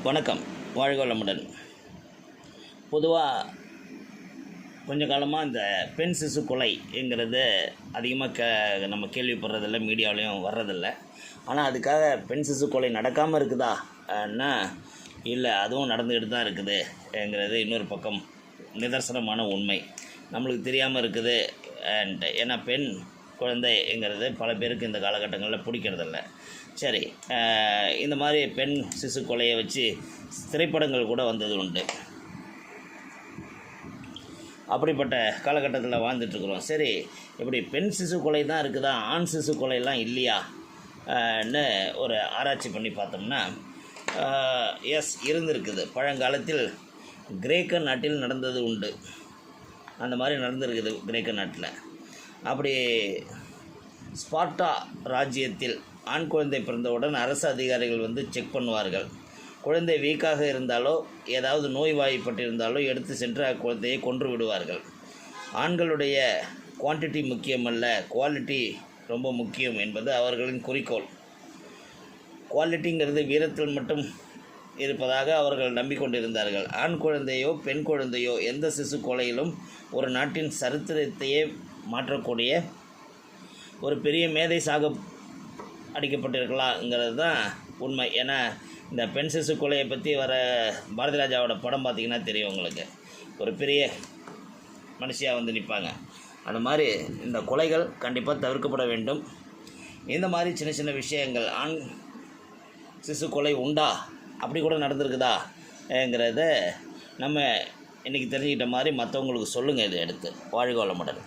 வணக்கம். வாழ்க வளமுடன். பொதுவாக கொஞ்ச காலமாக இந்த பெண் சிசு கொலைங்கிறது அதிகமாக நம்ம கேள்விப்படுறதில்ல, மீடியாவிலையும் வர்றதில்ல. ஆனால் அதுக்காக பெண் சிசு கொலை நடக்காமல் இருக்குதான்னா இல்லை, அதுவும் நடந்துக்கிட்டு தான் இருக்குதுங்கிறது இன்னொரு பக்கம் நிதர்சனமான உண்மை. நம்மளுக்கு தெரியாமல் இருக்குது. ஏன்னா பெண் குழந்தைங்கிறது பல பேருக்கு இந்த காலகட்டங்களில் பிடிக்கிறதில்ல. சரி, இந்த மாதிரி பெண் சிசு கொலையை வச்சு திரைப்படங்கள் கூட வந்தது உண்டு. அப்படிப்பட்ட காலகட்டத்தில் வாழ்ந்துட்டுருக்குறோம். சரி, இப்படி பெண் சிசு கொலை தான் இருக்குதா, ஆண் சிசு கொலையெல்லாம் இல்லையான்னு ஒரு ஆராய்ச்சி பண்ணி பார்த்தோம்னா இருந்திருக்குது. பழங்காலத்தில் கிரேக்க நாட்டில் நடந்தது உண்டு. அந்த மாதிரி நடந்திருக்குது கிரேக்க நாட்டில். அப்படி ஸ்பார்ட்டா ராஜ்யத்தில் ஆண் குழந்தை பிறந்தவுடன் அரசு அதிகாரிகள் வந்து செக் பண்ணுவார்கள். குழந்தை வீக்காக இருந்தாலோ ஏதாவது நோய்வாய்ப்பட்டிருந்தாலோ எடுத்து சென்று அக்குழந்தையை கொன்று விடுவார்கள். ஆண்களுடைய குவான்டிட்டி முக்கியமல்ல, குவாலிட்டி ரொம்ப முக்கியம் என்பது அவர்களின் குறிக்கோள். குவாலிட்டிங்கிறது வீரத்தில் மட்டும் இருப்பதாக அவர்கள் நம்பிக்கொண்டிருந்தார்கள். ஆண் குழந்தையோ பெண் குழந்தையோ எந்த சிசு கொலையிலும் ஒரு நாட்டின் சரித்திரத்தையே மாற்றக்கூடிய ஒரு பெரிய மேதை சாக அடிக்கப்பட்டிருக்கலாங்கிறது தான் உண்மை. ஏன்னா இந்த பெண் சிசு கொலையை பற்றி வர பாரதி ராஜாவோட படம் பார்த்திங்கன்னா தெரியும் உங்களுக்கு. ஒரு பெரிய மனுஷியாக வந்து நிற்பாங்க. அந்த மாதிரி இந்த கொலைகள் கண்டிப்பாக தவிர்க்கப்பட வேண்டும். இந்த மாதிரி சின்ன சின்ன விஷயங்கள், ஆண் சிசு கொலை உண்டா, அப்படி கூட நடந்திருக்குதாங்கிறத நம்ம இன்றைக்கி தெரிஞ்சுக்கிட்ட மாதிரி மற்றவங்களுக்கு சொல்லுங்கள். இதை எடுத்து வாழ்க வளமுடன்.